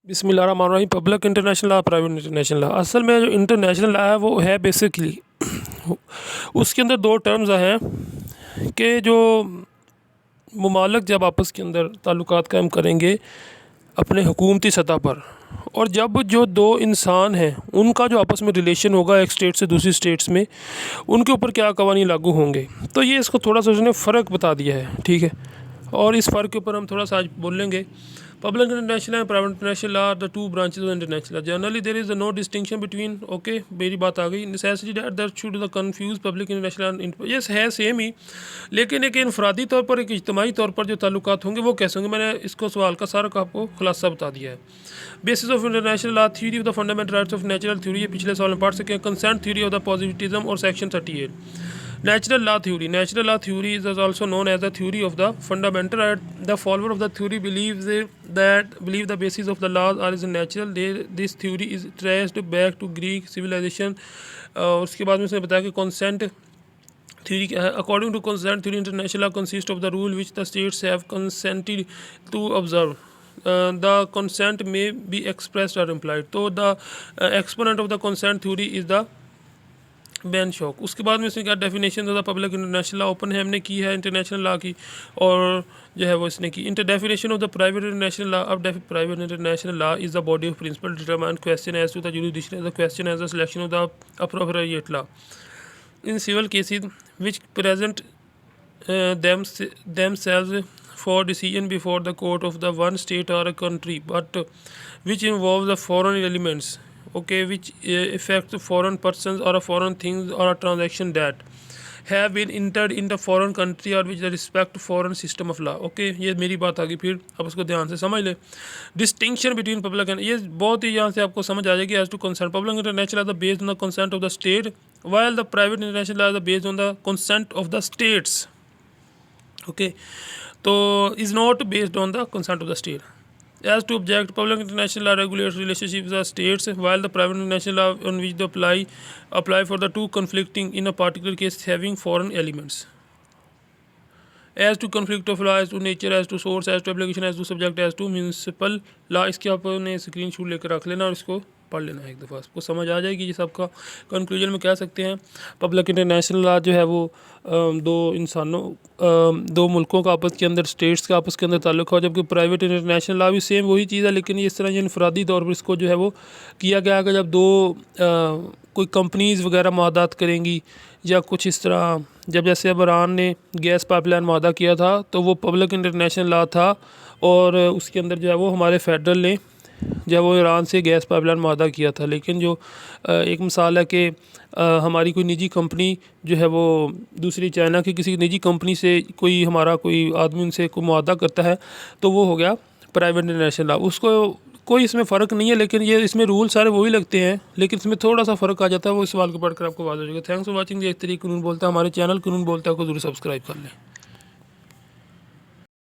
बिस्मिल्लाहिर्रहमानिर्रहीम। Public international law, private international law. असल में जो इंटरनेशनल लॉ है वो है बेसिकली उसके अंदर दो टर्म्स हैं कि जो ममालिक जब आपस के अंदर ताल्लुकात कायम करेंगे अपने हुकूमती सतह पर, और जब जो दो इंसान हैं उनका जो आपस में रिलेशन होगा एक स्टेट से दूसरी स्टेट्स में, उनके ऊपर क्या कवानीन लागू होंगे, तो ये इसको थोड़ा सा उसने फ़र्क बता दिया है। ठीक है, और इस फ़र्क के ऊपर हम थोड़ा सा आज बोलेंगे। Public international and private international law are the two branches of international law. Generally there is no distinction between, okay, मेरी बात आ गई। Necessity that should the confuse public international and yes है सेम ही, लेकिन एक इनफरादी तौर पर, एक इज्तिमाई तौर पर जो ताल्लुकात होंगे वो कैसे होंगे, मैंने इसको सवाल का सारा का आपको खुलासा बता दिया है। Basis of international law, theory of the fundamental rights of natural theory, ये पिछले सवाल में पढ़ सके। Consent theory of the positivism और section 38। Natural law theory. Natural law theory is also known as the theory of the fundamental right. The follower of the theory believes believe the basis of the laws are is natural. This theory is traced back to Greek civilization. उसके बाद में उसने बताया कि consent theory क्या है। According to consent theory, international law consists of the rule which the states have consented to observe. The consent may be expressed or implied. So the exponent of the consent theory is the ban shock. उसके बाद में इसने क्या definition the public international law open है हमने की है international law की, और जो है वो इसने की inter definition of the private international law. अब private international law is the body of principle determine question as to the jurisdiction, the question as the selection of the appropriate law in civil cases which present themselves for decision before the court of the one state or a country, but which involve the foreign elements, okay, which affect foreign persons or a foreign things or a transaction that have been entered in the foreign country or which respect foreign system of law. Okay, ये मेरी बात आ गई। फिर अब उसको ध्यान से समझ ले। डिस्टिंक्शन बिटवीन पब्लिक एंड, ये बहुत ही यहाँ से आपको समझ आ जाएगी। As to consent, public international are the based on the consent of the state, while the private international law is based on the consent of the states. Okay, so is not based on the consent of the state. As to object, public international law regulates relationships with the states, while the private international law on which they apply for the two conflicting in a particular case having foreign elements. As to conflict of law, as to nature, as to source, as to application, as to subject, as to municipal law, इसके आपने screen shot लेकर रख लेना और इसको पढ़ लेना है एक दफ़ा, आपको समझ आ जाएगी। ये सबका कंक्लूजन में कह सकते हैं पब्लिक इंटरनेशनल लॉ जो है वो दो मुल्कों का आपस के अंदर, स्टेट्स का आपस के अंदर ताल्लुक हो, जबकि प्राइवेट इंटरनेशनल लॉ भी सेम वही चीज़ है, लेकिन ये इस तरह ये इनफरादी तौर पर इसको जो है वो किया गया कि जब दो कोई कंपनीज़ वगैरह मुआहदात करेंगी या कुछ इस तरह, जब जैसे अब ईरान ने गैस पाइपलाइन मुआहदा किया था तो वो पब्लिक इंटरनेशनल लॉ था, और उसके अंदर जो है वो हमारे फेडरल ने जब वो ईरान से गैस पाइपलाइन मुआहदा किया था। लेकिन जो एक मिसाल है कि हमारी कोई निजी कंपनी जो है वो दूसरी चाइना की किसी निजी कंपनी से कोई हमारा कोई आदमी उनसे कोई मुआहदा करता है तो वो हो गया प्राइवेट इंटरनेशनल लॉ। उसको कोई इसमें फ़र्क नहीं है, लेकिन ये इसमें रूल सारे वही लगते हैं, लेकिन इसमें थोड़ा सा फ़र्क आ जाता है। वो इस सवाल को पढ़कर आपको वाज़ेह हो जाएगा। Thanks for watching. ये तरीके कानून बोलता है, हमारे चैनल कानून बोलता है को ज़रूर सब्सक्राइब कर लें।